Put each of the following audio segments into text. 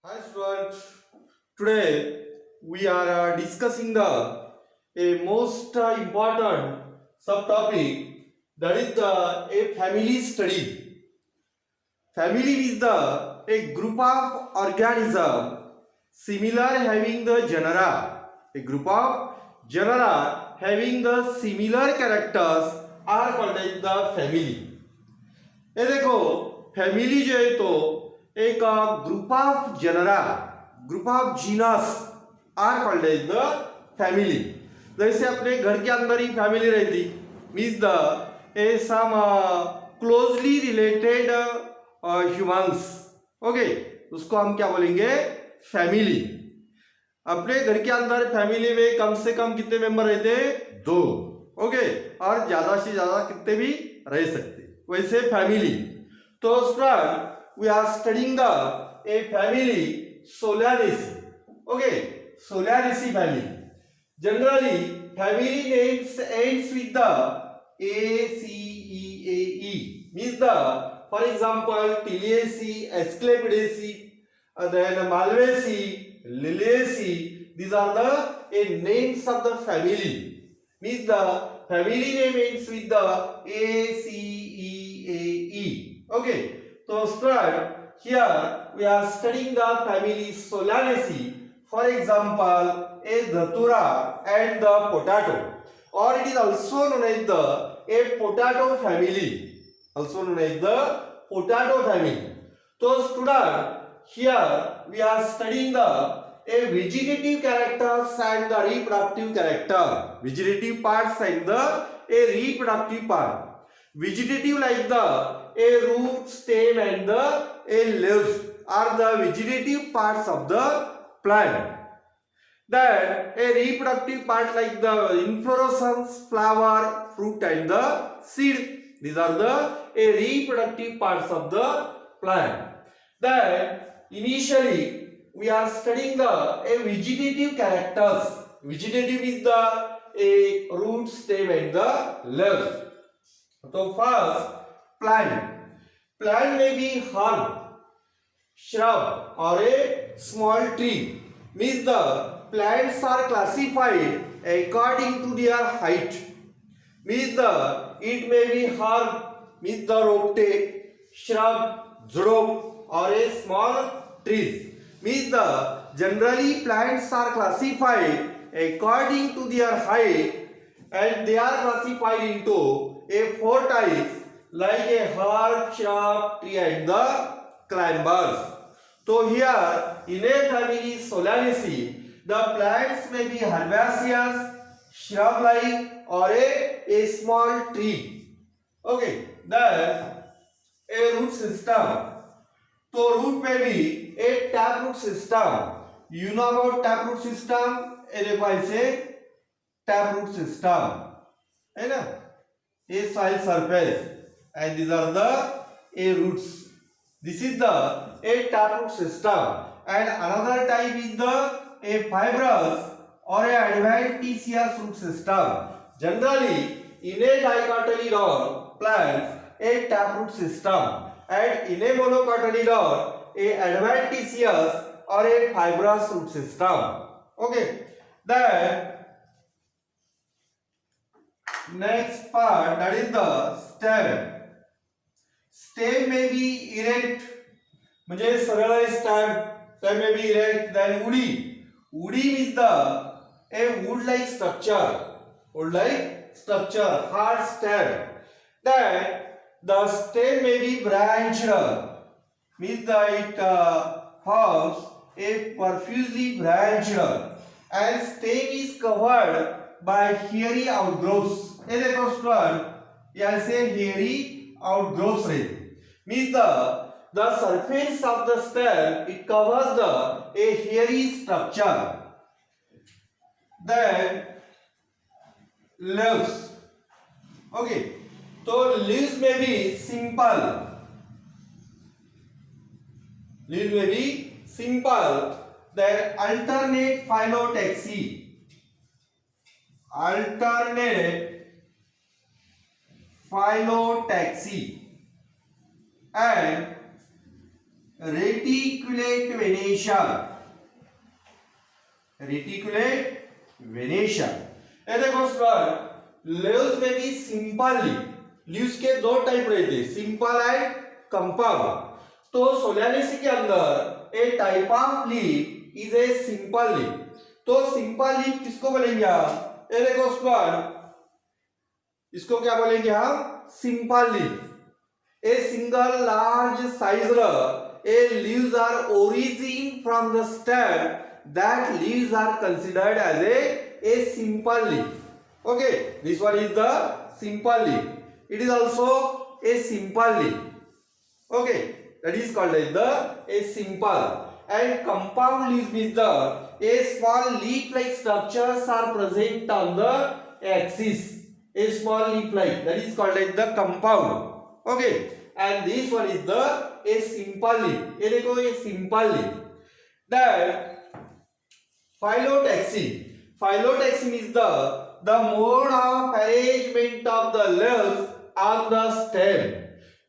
Hi students, today we are discussing the a most important subtopic, that is the a family study. Family is the a group of organism similar having the genera. A group of genera having the similar characters are called as the family. ये देखो family जो है तो एक group of genera, group of genus are called as the family. जैसे अपने घर के अंदर ही फैमिली रहती means the a some closely related humans. Okay, उसको हम क्या बोलेंगे? फैमिली. अपने घर के अंदर फैमिली में कम से कम कितने मेंबर रहते? दो. ओके, और ज्यादा से ज्यादा कितने भी रह सकते. वैसे फैमिली. तो student we are studying the a family Solanaceae. Okay, Solanaceae family. Generally family names ends with the A C E A E means the, for example, Tiliaceae, Asclepiadaceae, then Malvaceae, Liliaceae. These are the names of the family. Means the family name ends with the A C E A E. Okay, so start here we are studying the family Solanaceae. For example, a Datura and the potato, or it is also known as the a potato family. Also known as the potato family. So student, here we are studying the a vegetative characters and the reproductive character. Vegetative parts and the a reproductive part. Vegetative like the a root, stem and the a leaves are the vegetative parts of the plant. Then a reproductive part like the inflorescence, flower, fruit and the seed. These are the a reproductive parts of the plant. Then initially we are studying the a vegetative characters. Vegetative is the a root, stem and the leaves. So first, plant. Plant may be herb, shrub or a small tree. Means the plants are classified according to their height. Means the it may be herb, means the ropte, shrub, zurok or a small trees. Means the generally plants are classified according to their height, and they are classified into a four types like a herb, shrub, tree and the climbers. So here in a family Solanaceae, the plants may be herbaceous, shrub-like or a small tree. Okay, then a root system. So root may be a taproot system. You know about taproot system? ये देखो ऐसे taproot system है ना? A soil surface and these are the a roots. This is the a taproot system, and another type is the a fibrous or a adventitious root system. Generally, in a dicotyledon plants, a taproot system, and in a monocotyledon, a adventitious or a fibrous root system. Okay, then next part, that is the stem. Stem may be erect, म्हणजे सरळ stem. Stem may be erect. Then woody. Woody is the a wood-like structure. Wood-like structure, hard stem. Then the stem may be branched. Means that it forms a profusely branched, and stem is covered by hairy outgrowths. ये देखो student, यहाँ से hairy outgrowths रहे. Means the surface of the stem, it covers the a hairy structure. Then leaves. Okay, so leaves may be simple. Leaves may be simple. Then alternate phyllotaxy. Alternate phyllotaxy and reticulate venation, reticulate venation। ये देखो student, leaves में भी simple leaves के दो type रहते, simple and compound. तो solanaceae के अंदर a type of leaf is a simple leaf. तो सिंपल लीफ किसको बोलेंगे हम? ये देखो स्टूडेंट, इसको क्या बोलेंगे हम? Simple leaf. A single large sized a leaves are origin from the stem, that leaves are considered as a simple leaf. Okay, this one is the simple leaf. It is also a simple leaf. Okay, that is called as the a simple. And compound leaves means the a small leaf-like structures are present on the axis. A small leaf-like, that is called as the compound. Okay, and this one is the a simple leaf. ये देखो ये simple leaf. That phyllotaxy. Phyllotaxy is the mode of arrangement of the leaves on the stem.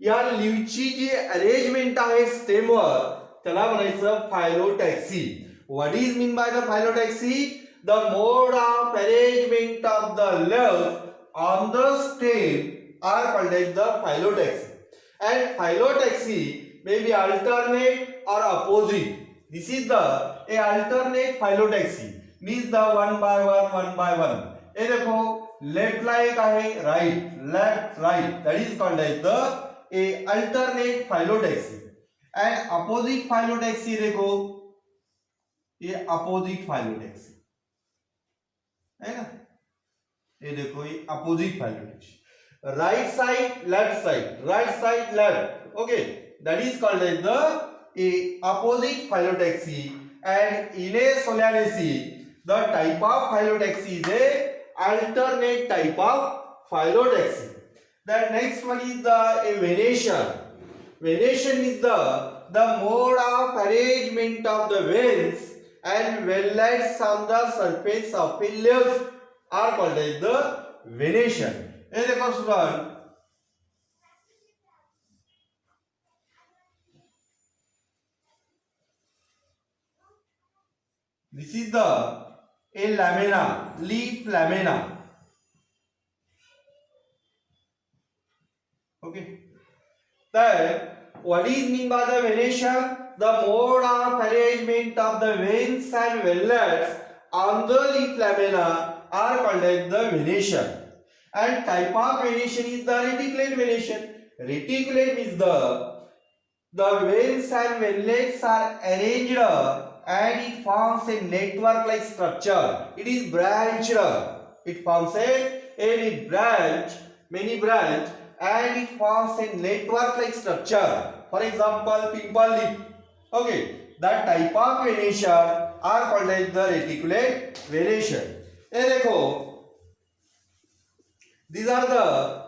या लीवची जी arrangement आहे स्टेमवर त्याला म्हणायचं phyllotaxy. What is mean by the phyllotaxy? The mode of arrangement of the leaves on the stem are called as the phyllotaxy. And phyllotaxy may be alternate or opposite. This is the a alternate phyllotaxy, means the one by one. ये देखो left ला एक आहे, right, left, right, that is called as the a alternate phyllotaxy. And opposite phyllotaxy देखो, ये opposite phyllotaxy है ना, ये देखो ये opposite phyllotaxy। right side, left side, right side, left. Okay, that is called as the a opposite phyllotaxy. And in a Solanaceae, the type of phyllotaxy is a alternate type of phyllotaxy. The next one is the a venation. Venation is the mode of arrangement of the veins and veinlets on the surface of a leaf are called as the venation. ये देखो student, this is the a lamina, leaf lamina. Okay, that what is mean by the venation? The mode of arrangement of the veins and veinlets on the leaf lamina are called as the venation. And type of venation is the reticulate venation. Reticulate means the veins and veinlets are arranged and it forms a network like structure. It is branched. It forms many branch and it forms a network like structure. For example, pimple leaf. Okay, that type of venation are called as the reticulate venation. ये देखो, these are the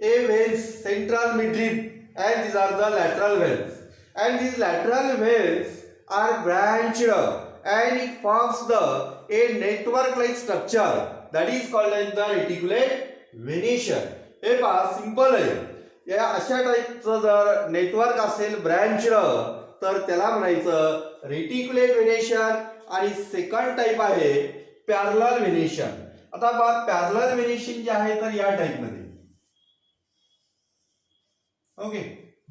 A veins, central midrib, and these are the lateral veins. And these lateral veins are branched and it forms a network like structure that is called as the reticulate venation. हे पहा simple आहे, या अशा टाइपचं जर network असेल ब्रँच्ड तर त्याला म्हणायचं reticulate venation. आणि सेकंड टाइप आहे पॅरलल व्हेनेशन। आता बघा पॅरलल व्हेनेशन जे आहे तर या टाइप मध्ये, okay,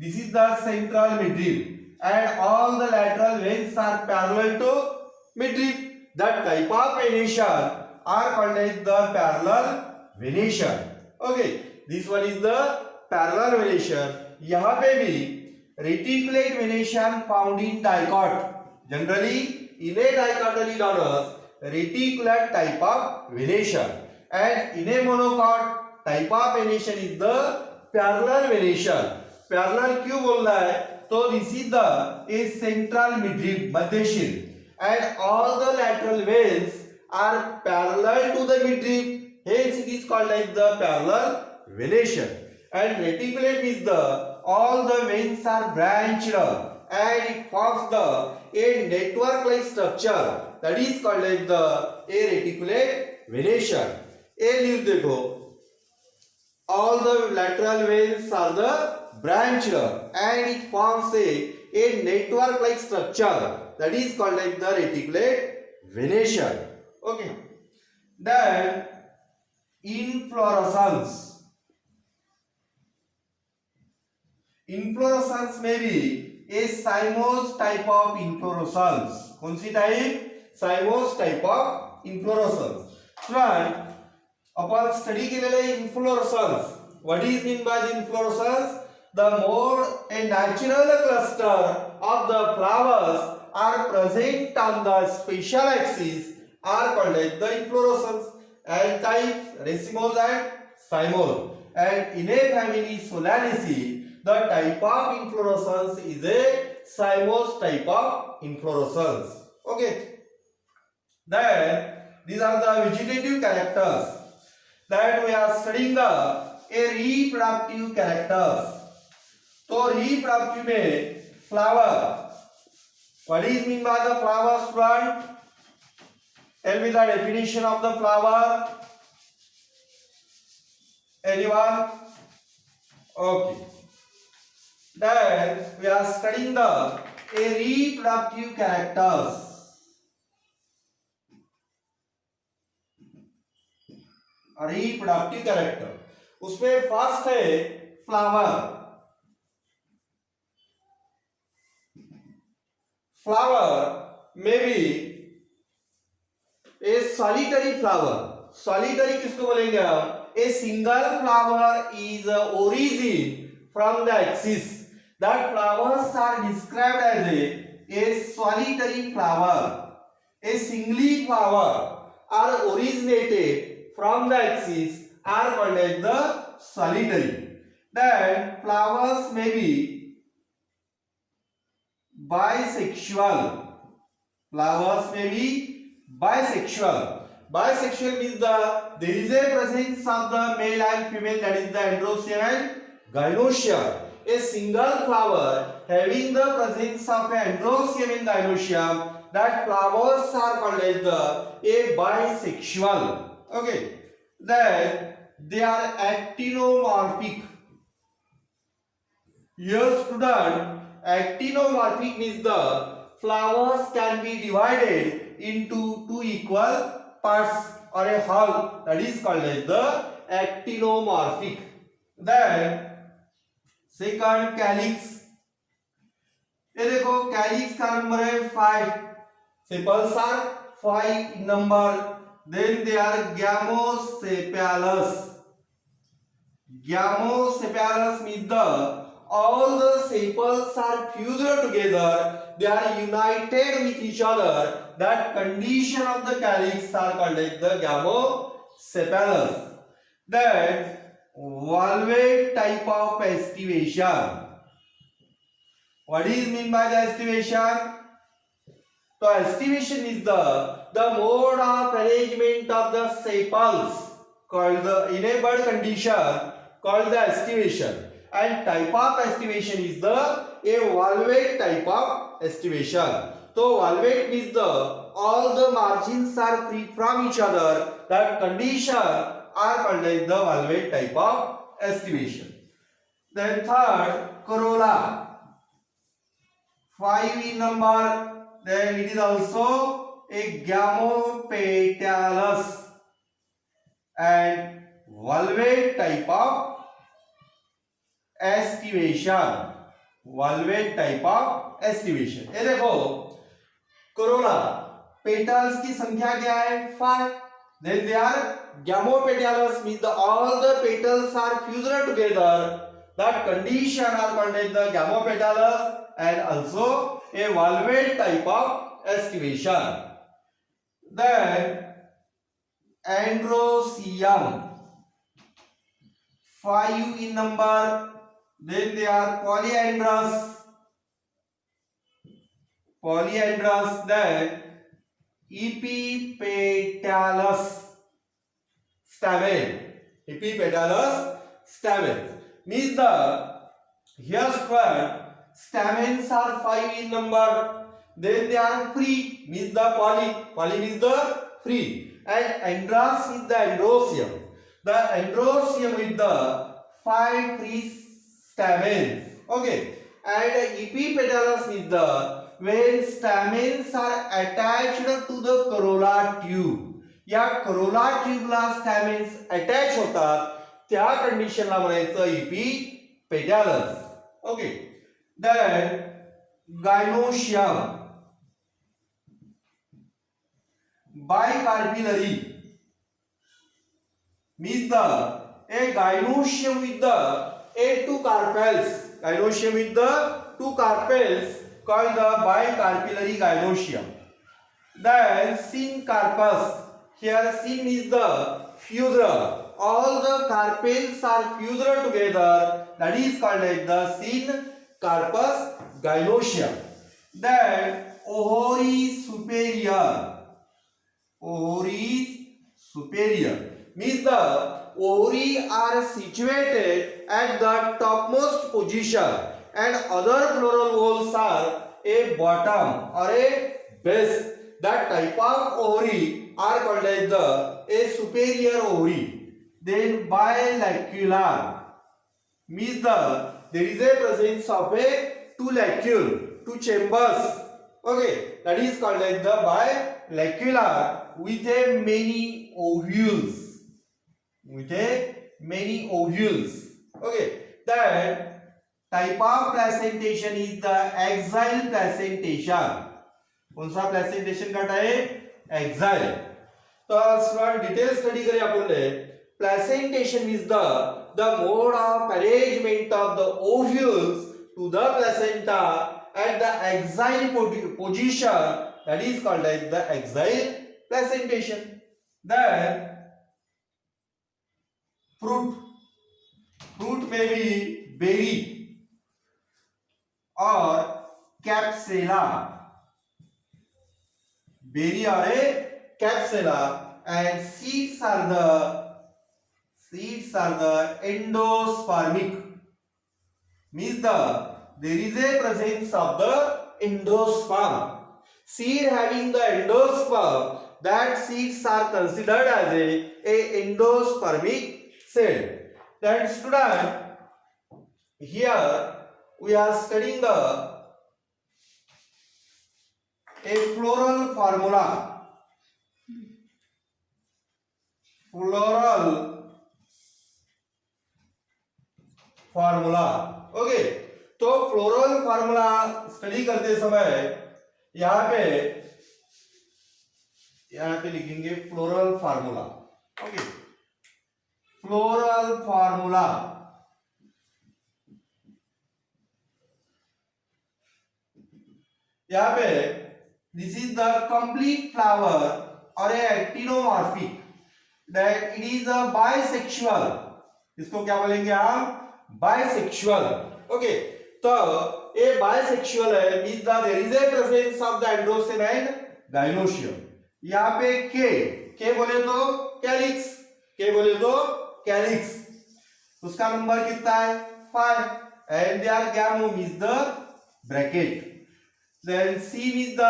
this is the central midrib and all the lateral veins are parallel to midrib. That type of venation are called as the parallel venation. Okay, this one is the parallel venation. यहाँ पे भी reticulate venation found in dicot. Generally, in a dichotomy known as reticulate type of venation, and in a monocot type of venation is the parallel venation. Parallel क्यों बोल रहा है? तो this is the central midrib मध्यशीर and all the lateral veins are parallel to the midrib, hence it is called like the parallel venation. And reticulate is the all the veins are branched and it forms the a network like structure that is called like the a reticulate venation. A leaf देखो, all the lateral veins are the branched and it forms a network like structure that is called like the reticulate venation. Okay. Then inflorescence. Inflorescence may be a cymose type of inflorescence. कौन सी type? Cymose type of inflorescence. Student, आपण study केलेले inflorescence. What is mean by the inflorescence? The more a natural cluster of the flowers are present on the spatial axis are called as the inflorescence. And types racemose and cymose. And in a family Solanaceae, the type of inflorescence is a cymose type of inflorescence. Okay. Then these are the vegetative characters that we are studying the reproductive characters. तो reproductive में flower. What is mean by the flower, student? Tell me the definition of the flower. Anyone? Okay. Then we are studying the reproductive characters. Reproductive character. उसमें first है flower. Flower may be a solitary flower. Solitary किसको बोलेंगे हम? A single flower is origin from the axis. That flowers are described as a solitary flower. A singly flower are originated from the axis are called as the solitary. Then flowers may be bisexual. Flowers may be bisexual. Bisexual means there is a presence of the male and female, that is the androecium and gynoecium. A single flower having the presence of androecium and gynoecium, that flowers are called as a bisexual. Okay. Then they are actinomorphic. Here student, actinomorphic means the flowers can be divided into two equal parts or a whole, that is called as the actinomorphic. Then second, calyx. ये देखो calyx का number है 5. sepals are 5 in number. Then they are gamosepalous. Gamosepalous means all the sepals are fused together. They are united with each other. That condition of the calyx are called as the gamosepalous. Then valvate type of estivation. What is mean by the estivation? So estivation is the mode of arrangement of the sepals called the in a bud condition called the estivation. And type of estivation is a valvate type of estivation. So valvate means all the margins are free from each other. That condition are called as the valvate type of estivation. Then third, corolla. 5 in number. Then it is also a gamopetalous and valvate type of estivation. Valvate type of estivation. ये देखो corolla petals की संख्या क्या है? 5. Then they are gamopetalous means all the petals are fused together. That condition are called as the gamopetalous and also a valvate type of estivation. Then androecium, 5 in number. Then they are polyandrous. Then epipetalous stamen. Epipetalous stamen means here square stamens are 5 in number. Then they are free means the poly means the free, and andros is the androecium. The androecium with the 5 free stamens. Okay, and epipetalous is the when stamens are attached to the corolla tube. या corolla ट्यूबला stamens attach होतात त्या कंडिशनला म्हणायचं epipetalous. Okay, then gynoecium bicarpillary means a gynoecium with the two carpels. Gynoecium with the two carpels called the bicarpillary gynoecium. Then syncarpus. Here syn is the fusor. All the carpels are fusor together. That is called like the syncarpus gynoecium. Then ovaries superior. Ovaries superior means the ovaries are situated at the topmost position and other floral whorls are a bottom or a base. That type of ovary are called as a superior ovary. Then bilacular means there is a presence of a two lacule, two chambers. Okay, that is called as the bilacular with a many ovules. With a many ovules. Okay, that type of placentation is the axile placentation. कौन सा placentation का type axile. तो student detail study करें अपन ने. Placentation is the mode of arrangement of the ovules to the placenta at the axile position, that is called as the axile placentation. Then fruit may be berry or capsula. Berry or a capsula, and seeds are the endospermic. Means there is a presence of the endosperm. Seed having the endosperm, that seeds are considered as a endospermic cell. Then student, here we are studying a floral formula. Floral formula. Okay, तो floral formula study करते समय यहाँ पे लिखेंगे floral formula. Okay, floral formula. यहाँ पे this is the complete flower और a actinomorphic, that it is a bisexual. इसको क्या बोलेंगे हम? बाइसेक्सुअल. ओके, तो ये बाइसेक्सुअल है, means that there is a presence of the androecium and gynoecium. यहाँ पे के बोले तो कैलिक्स, के बोले तो कैलिक्स. उसका नंबर कितना है? 5. And they are gamo means the bracket. Then C means the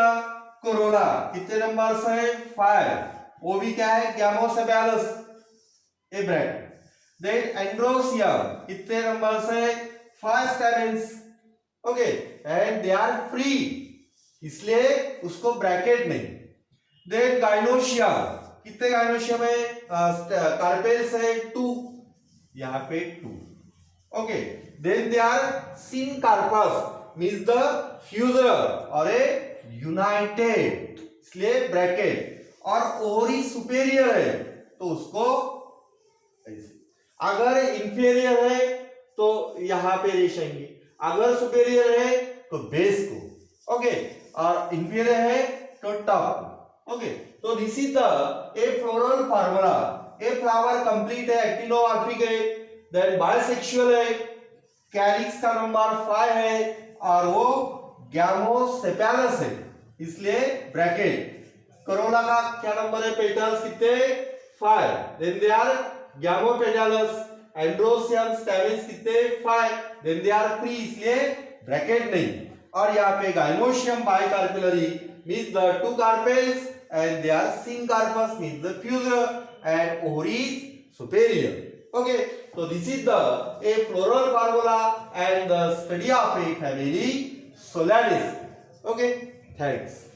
corolla. कितने नंबर से? 5. वो भी क्या है? Gamosepalous, a bracket. Then androecium कितने नंबर से? 5 stamens. Okay, and they are free, इसलिए उसको ब्रैकेट नहीं. देन गायनोशियम, कितने गायनोशियम है? कार्पेल्स है 2, यहाँ पे 2. Okay, then they are syncarpous means the fused और ए यूनाइटेड, इसलिए ब्रैकेट. और ओवरी सुपेरियर है तो उसको ऐसे. अगर इंफीरियर है तो यहां पे रेशेंगे, अगर सुपेरियर है तो बेस को. ओके, और इंफीरियर है तो टॉप. ओके, तो this is the A floral formula. A flower complete है, एक्टिनोमॉर्फिक है, देन बाइसेक्सुअल है, कैलिक्स का नंबर 5 है और वो गैमोसेपैलस है, इसलिए ब्रैकेट. कोरोला का क्या नंबर है? पेटल्स कितने? 5. Then they are gamopetalous. Androecium stamens कितने? 5. देन दे आर फ्री, इसलिए ब्रैकेट नहीं. और यहाँ पे gynoecium bicarpellary means the 2 carpels and they are syncarpus means the fusor and ovaries superior. Okay, So this is the a floral parabola and the study of a family Solaris. Okay, thanks.